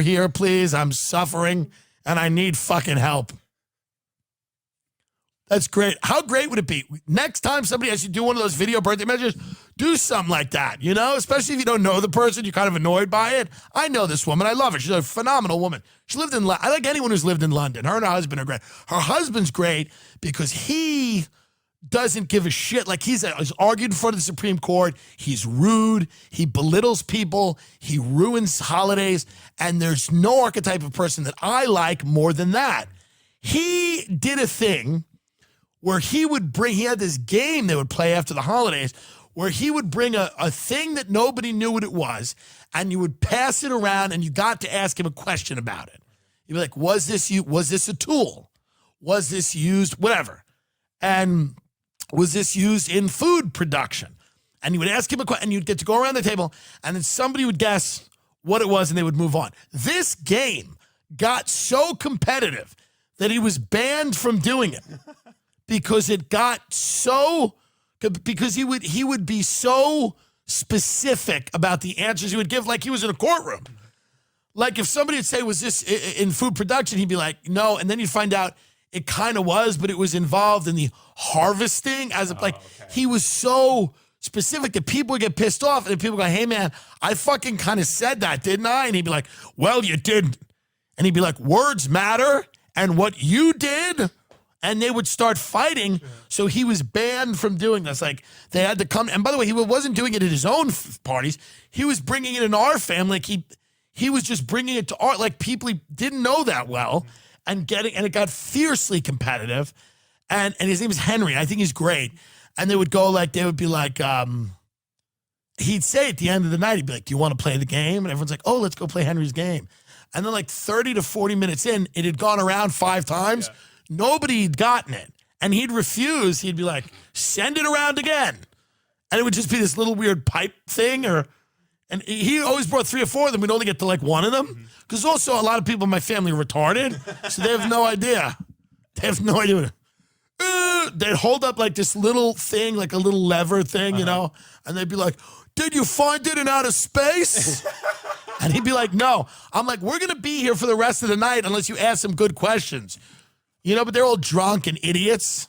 here, please. I'm suffering and I need fucking help. That's great. How great would it be? Next time somebody has you do one of those video birthday messages, do something like that, you know? Especially if you don't know the person, you're kind of annoyed by it. I know this woman. I love her. She's a phenomenal woman. She lived in, I like anyone who's lived in London. Her and her husband are great. Her husband's great because he doesn't give a shit. Like he's argued in front of the Supreme Court. He's rude. He belittles people. He ruins holidays. And there's no archetype of person that I like more than that. He did a thing where he had this game they would play after the holidays where he would bring a thing that nobody knew what it was, and you would pass it around and you got to ask him a question about it. You'd be like, was this a tool? Was this used, whatever? And was this used in food production? And you would ask him a question, and you'd get to go around the table, and then somebody would guess what it was, and they would move on. This game got so competitive that he was banned from doing it. Because it got so, because he would be so specific about the answers he would give, like he was in a courtroom. Like if somebody would say, was this in food production? He'd be like, no. And then you'd find out it kind of was, but it was involved in the harvesting. He was so specific that people would get pissed off. And people go, hey man, I fucking kind of said that, didn't I? And he'd be like, well, you didn't. And he'd be like, words matter. And what you did. And they would start fighting, so he was banned from doing this. Like, they had to come. And by the way, he wasn't doing it at his own parties. He was bringing it in our family. Like he was just bringing it to our, like, people he didn't know that well, and it got fiercely competitive. And his name is Henry. I think he's great. And they would go like, he'd say at the end of the night, he'd be like, do you want to play the game? And everyone's like, oh, let's go play Henry's game. And then like 30 to 40 minutes in, it had gone around 5 times. Yeah. Nobody had gotten it. And he'd refuse. He'd be like, send it around again. And it would just be this little weird pipe thing. And he always brought 3 or 4 of them. We'd only get to like one of them. Because also a lot of people in my family are retarded. So they have no idea. They have no idea. They'd hold up like this little thing, like a little lever thing, you know. And they'd be like, did you find it in outer space? And he'd be like, no. I'm like, we're going to be here for the rest of the night unless you ask some good questions. You know, but they're all drunk and idiots.